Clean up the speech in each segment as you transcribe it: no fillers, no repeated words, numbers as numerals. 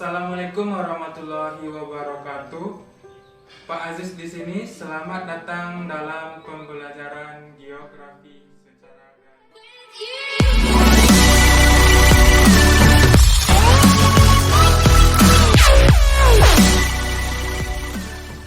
Assalamualaikum warahmatullahi wabarakatuh. Pak Aziz di sini. Selamat datang dalam pembelajaran geografi secara daring.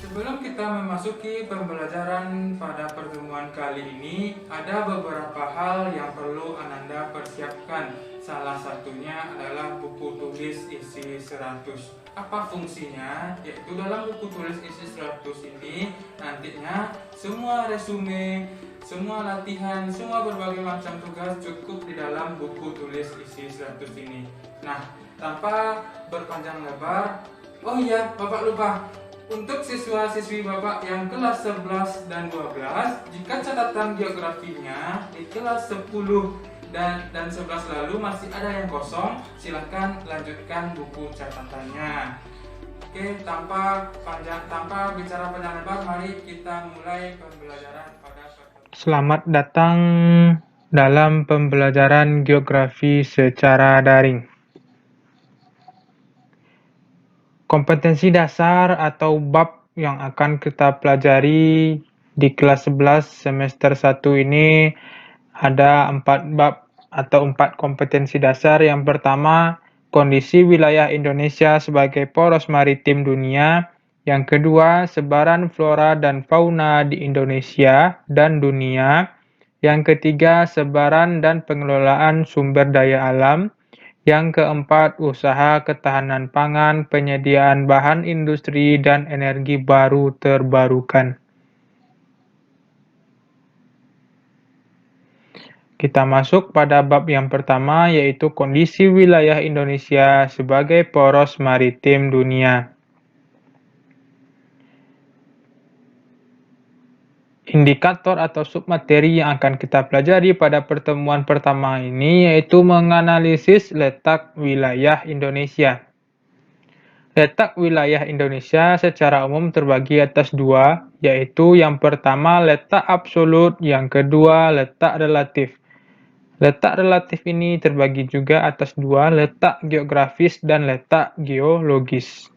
Sebelum kita memasuki pembelajaran pada pertemuan kali ini, ada beberapa hal yang perlu Ananda persiapkan. Salah satunya adalah buku tulis isi 100. Apa fungsinya? Yaitu dalam buku tulis isi 100 ini nantinya semua resume, semua latihan, semua berbagai macam tugas cukup di dalam buku tulis isi 100 ini. Nah, tanpa berpanjang lebar, oh iya, Bapak lupa. Untuk siswa-siswi Bapak yang kelas 11 dan 12, jika catatan geografinya di kelas 10 dan 11 lalu masih ada yang kosong, silahkan lanjutkan buku catatannya. Oke, tanpa bicara panjang lebar, mari kita mulai pembelajaran pada pertemuan. Selamat datang dalam pembelajaran geografi secara daring. Kompetensi dasar atau bab yang akan kita pelajari di kelas 11 semester 1 ini ada 4 bab atau 4 kompetensi dasar. Yang pertama, kondisi wilayah Indonesia sebagai poros maritim dunia. Yang kedua, sebaran flora dan fauna di Indonesia dan dunia. Yang ketiga, sebaran dan pengelolaan sumber daya alam. Yang keempat, usaha ketahanan pangan, penyediaan bahan industri, dan energi baru terbarukan. Kita masuk pada bab yang pertama, yaitu kondisi wilayah Indonesia sebagai poros maritim dunia. Indikator atau submateri yang akan kita pelajari pada pertemuan pertama ini yaitu menganalisis letak wilayah Indonesia. Letak wilayah Indonesia secara umum terbagi atas dua, yaitu yang pertama letak absolut, yang kedua letak relatif. Letak relatif ini terbagi juga atas dua, letak geografis dan letak geologis.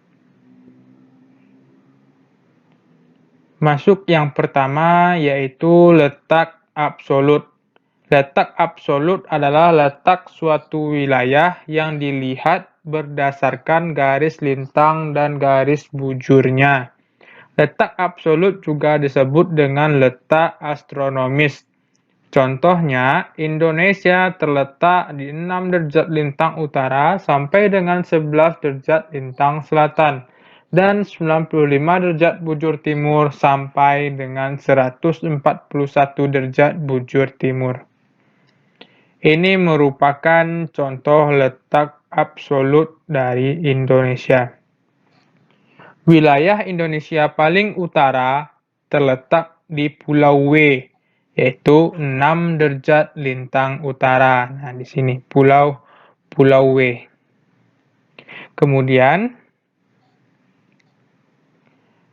Masuk yang pertama yaitu letak absolut. Letak absolut adalah letak suatu wilayah yang dilihat berdasarkan garis lintang dan garis bujurnya. Letak absolut juga disebut dengan letak astronomis. Contohnya, Indonesia terletak di 6 derajat lintang utara sampai dengan 11 derajat lintang selatan dan 95 derajat bujur timur sampai dengan 141 derajat bujur timur. Ini merupakan contoh letak absolut dari Indonesia. Wilayah Indonesia paling utara terletak di Pulau W, yaitu 6 derajat lintang utara. Nah, di sini Pulau W. Kemudian,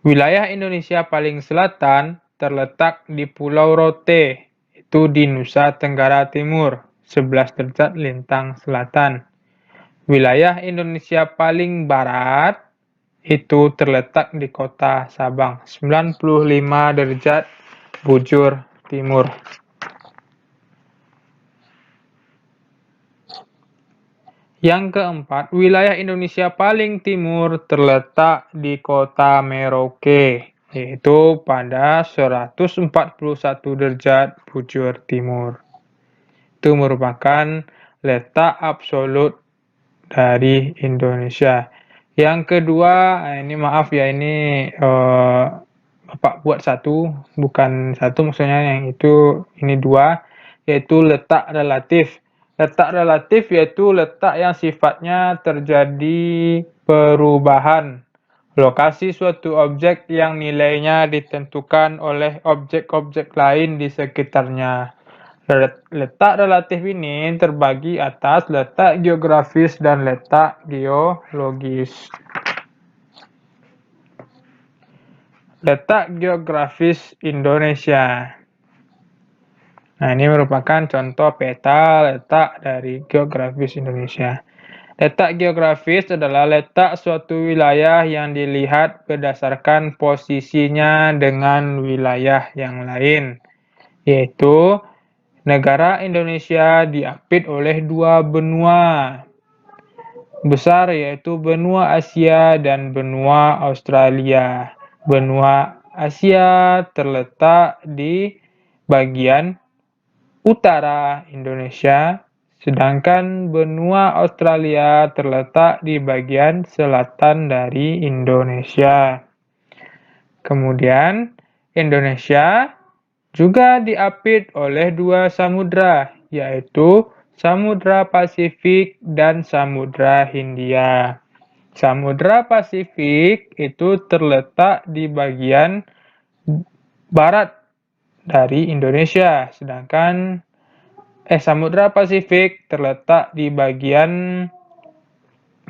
wilayah Indonesia paling selatan terletak di Pulau Rote, itu di Nusa Tenggara Timur, 11 derajat lintang selatan. Wilayah Indonesia paling barat itu terletak di kota Sabang, 95 derajat bujur timur. Yang keempat, wilayah Indonesia paling timur terletak di kota Merauke, yaitu pada 141 derajat bujur timur. Itu merupakan letak absolut dari Indonesia. Yang kedua, ini maaf ya, ini Bapak buat satu, bukan satu maksudnya yang itu, ini dua, yaitu letak relatif. Letak relatif yaitu letak yang sifatnya terjadi perubahan. Lokasi suatu objek yang nilainya ditentukan oleh objek-objek lain di sekitarnya. Letak relatif ini terbagi atas letak geografis dan letak geologis. Letak geografis Indonesia. Nah, ini merupakan contoh peta letak dari geografis Indonesia. Letak geografis adalah letak suatu wilayah yang dilihat berdasarkan posisinya dengan wilayah yang lain, yaitu negara Indonesia diapit oleh dua benua besar, yaitu benua Asia dan benua Australia. Benua Asia terletak di bagian utara Indonesia, sedangkan benua Australia terletak di bagian selatan dari Indonesia. Kemudian, Indonesia juga diapit oleh dua samudra, yaitu Samudra Pasifik dan Samudra Hindia. Samudra Pasifik itu terletak di bagian barat dari Indonesia, sedangkan Samudra Pasifik terletak di bagian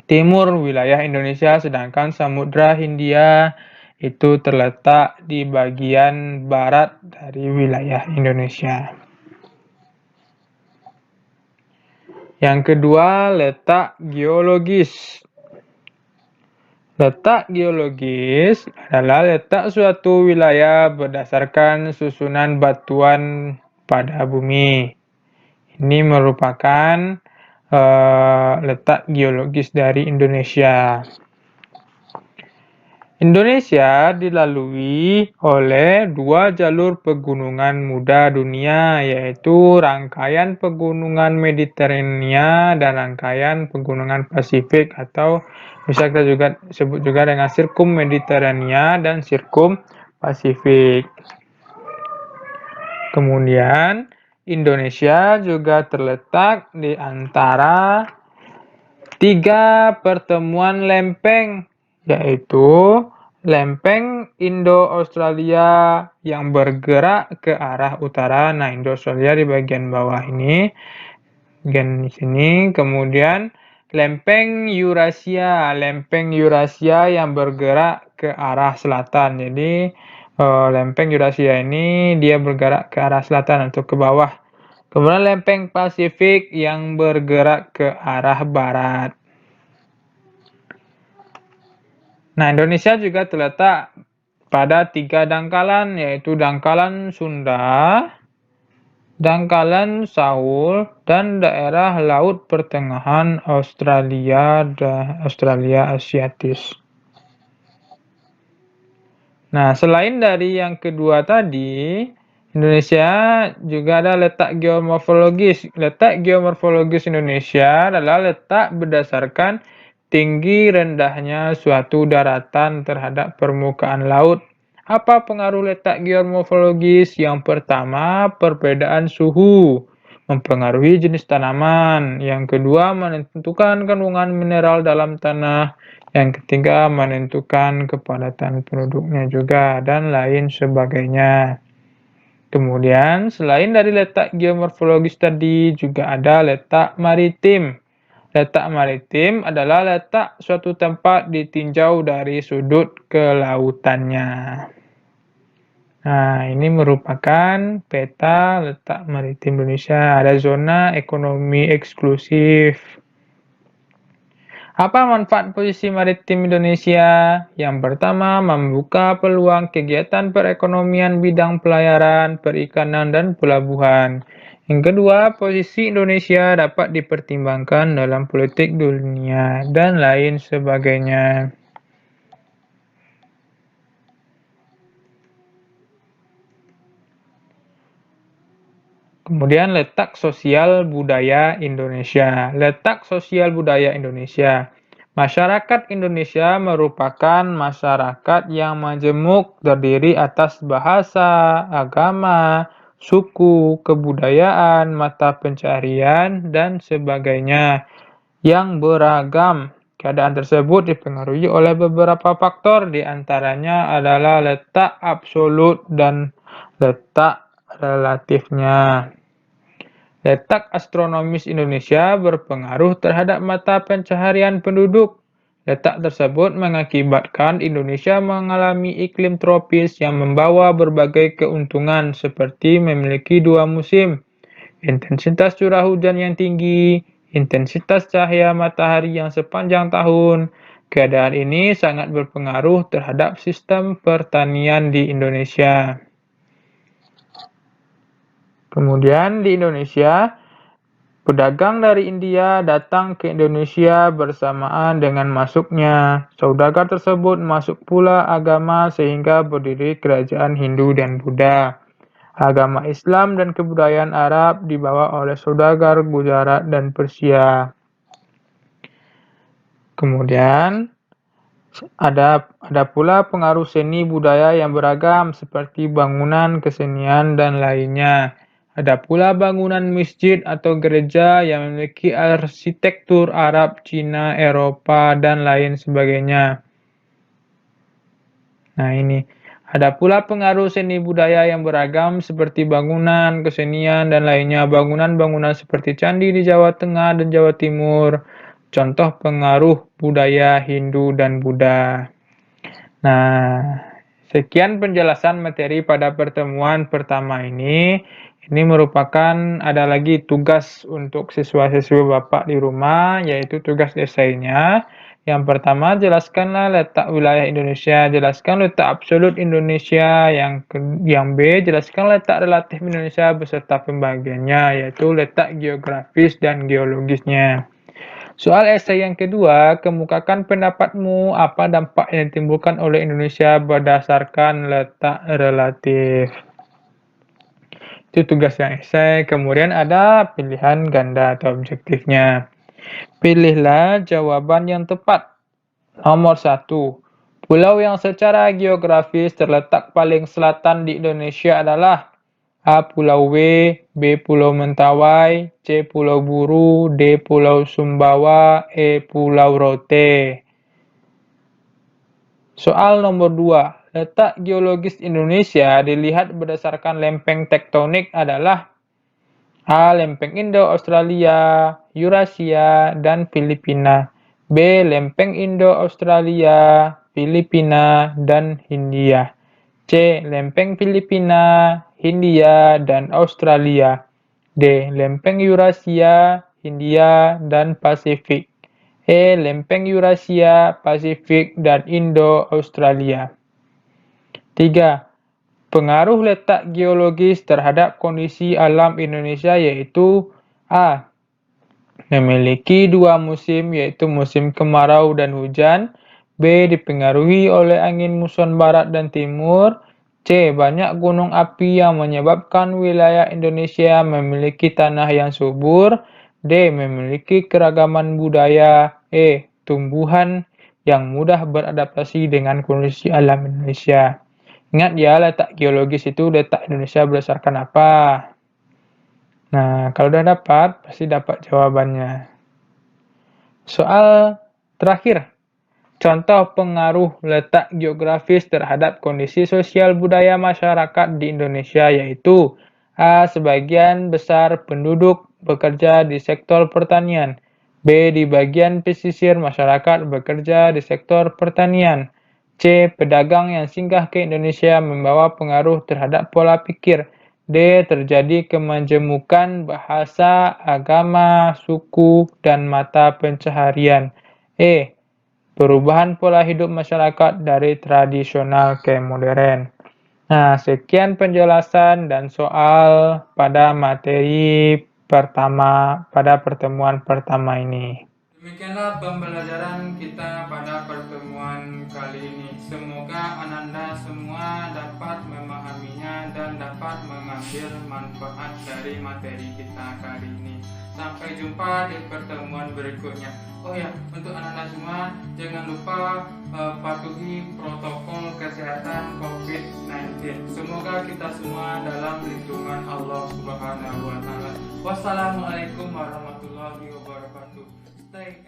timur wilayah Indonesia, sedangkan Samudra Hindia itu terletak di bagian barat dari wilayah Indonesia. Yang kedua, letak geologis. Letak geologis adalah letak suatu wilayah berdasarkan susunan batuan pada bumi. Ini merupakan letak geologis dari Indonesia. Indonesia dilalui oleh dua jalur pegunungan muda dunia, yaitu rangkaian pegunungan Mediterania dan rangkaian pegunungan Pasifik, atau bisa kita juga sebut juga dengan Sirkum Mediterania dan Sirkum Pasifik. Kemudian Indonesia juga terletak di antara tiga pertemuan lempeng, yaitu lempeng Indo-Australia yang bergerak ke arah utara. Nah, Indo-Australia di bagian bawah ini, bagian sini. Kemudian lempeng Eurasia yang bergerak ke arah selatan. Jadi lempeng Eurasia ini dia bergerak ke arah selatan atau ke bawah. Kemudian lempeng Pasifik yang bergerak ke arah barat. Nah, Indonesia juga terletak pada tiga dangkalan, yaitu dangkalan Sunda, dangkalan Saul, dan daerah Laut Pertengahan Australia Asiatis. Nah, selain dari yang kedua tadi, Indonesia juga ada letak geomorfologis. Letak geomorfologis Indonesia adalah letak berdasarkan tinggi rendahnya suatu daratan terhadap permukaan laut. Apa pengaruh letak geomorfologis? Yang pertama, perbedaan suhu mempengaruhi jenis tanaman. Yang kedua, menentukan kandungan mineral dalam tanah. Yang ketiga, menentukan kepadatan penduduknya juga, dan lain sebagainya. Kemudian, selain dari letak geomorfologis tadi, juga ada letak maritim. Letak maritim adalah letak suatu tempat ditinjau dari sudut kelautannya. Nah, ini merupakan peta letak maritim Indonesia. Ada zona ekonomi eksklusif. Apa manfaat posisi maritim Indonesia? Yang pertama, membuka peluang kegiatan perekonomian bidang pelayaran, perikanan, dan pelabuhan. Yang kedua, posisi Indonesia dapat dipertimbangkan dalam politik dunia, dan lain sebagainya. Kemudian letak sosial budaya Indonesia. Letak sosial budaya Indonesia. Masyarakat Indonesia merupakan masyarakat yang majemuk, terdiri atas bahasa, agama, suku, kebudayaan, mata pencaharian, dan sebagainya yang beragam. Keadaan tersebut dipengaruhi oleh beberapa faktor, di antaranya adalah letak absolut dan letak relatifnya. Letak astronomis Indonesia berpengaruh terhadap mata pencaharian penduduk. Letak tersebut mengakibatkan Indonesia mengalami iklim tropis yang membawa berbagai keuntungan, seperti memiliki dua musim, intensitas curah hujan yang tinggi, intensitas cahaya matahari yang sepanjang tahun. Keadaan ini sangat berpengaruh terhadap sistem pertanian di Indonesia. Kemudian di Indonesia, pedagang dari India datang ke Indonesia bersamaan dengan masuknya. Saudagar tersebut masuk pula agama sehingga berdiri kerajaan Hindu dan Buddha. Agama Islam dan kebudayaan Arab dibawa oleh saudagar Gujarat dan Persia. Kemudian ada pula pengaruh seni budaya yang beragam seperti bangunan, kesenian, dan lainnya. Ada pula bangunan masjid atau gereja yang memiliki arsitektur Arab, Cina, Eropa, dan lain sebagainya. Nah ini, ada pula pengaruh seni budaya yang beragam seperti bangunan, kesenian, dan lainnya. Bangunan-bangunan seperti candi di Jawa Tengah dan Jawa Timur. Contoh pengaruh budaya Hindu dan Buddha. Nah, sekian penjelasan materi pada pertemuan pertama ini. Ini merupakan ada lagi tugas untuk siswa-siswa Bapak di rumah, yaitu tugas esainya. Yang pertama, jelaskanlah letak wilayah Indonesia, jelaskan letak absolut Indonesia. Yang B, jelaskan letak relatif Indonesia beserta pembagiannya, yaitu letak geografis dan geologisnya. Soal esai yang kedua, kemukakan pendapatmu apa dampak yang ditimbulkan oleh Indonesia berdasarkan letak relatif. Itu tugas yang esai. Kemudian ada pilihan ganda atau objektifnya. Pilihlah jawaban yang tepat. Nomor 1. Pulau yang secara geografis terletak paling selatan di Indonesia adalah A. Pulau W, B. Pulau Mentawai, C. Pulau Buru, D. Pulau Sumbawa, E. Pulau Rote. Soal nomor 2. Letak geologis Indonesia dilihat berdasarkan lempeng tektonik adalah A. Lempeng Indo-Australia, Eurasia, dan Filipina. B. Lempeng Indo-Australia, Filipina, dan Hindia. C. Lempeng Filipina, Hindia, dan Australia. D. Lempeng Eurasia, Hindia, dan Pasifik. E. Lempeng Eurasia, Pasifik, dan Indo-Australia. 3. Pengaruh letak geologis terhadap kondisi alam Indonesia yaitu A. Memiliki 2 musim yaitu musim kemarau dan hujan. B. Dipengaruhi oleh angin muson barat dan timur. C. Banyak gunung api yang menyebabkan wilayah Indonesia memiliki tanah yang subur. D. Memiliki keragaman budaya. E. Tumbuhan yang mudah beradaptasi dengan kondisi alam Indonesia. Ingat ya, letak geologis itu letak Indonesia berdasarkan apa? Nah, kalau udah dapat, pasti dapat jawabannya. Soal terakhir. Contoh pengaruh letak geografis terhadap kondisi sosial budaya masyarakat di Indonesia yaitu A. Sebagian besar penduduk bekerja di sektor pertanian. B. Di bagian pesisir masyarakat bekerja di sektor pertanian. C. Pedagang yang singgah ke Indonesia membawa pengaruh terhadap pola pikir. D. Terjadi kemajemukan bahasa, agama, suku, dan mata pencaharian. E. Perubahan pola hidup masyarakat dari tradisional ke modern. Nah, sekian penjelasan dan soal pada materi pertama pada pertemuan pertama ini. Demikianlah pembelajaran kita pada pertemuan kali ini. Semoga Ananda semua dapat memahaminya dan dapat mengambil manfaat dari materi kita kali ini. Sampai jumpa di pertemuan berikutnya. Oh ya, untuk Ananda semua jangan lupa patuhi protokol kesehatan COVID-19. Semoga kita semua dalam lindungan Allah Subhanahu wa taala. Wassalamualaikum warahmatullahi wabarakatuh. Stay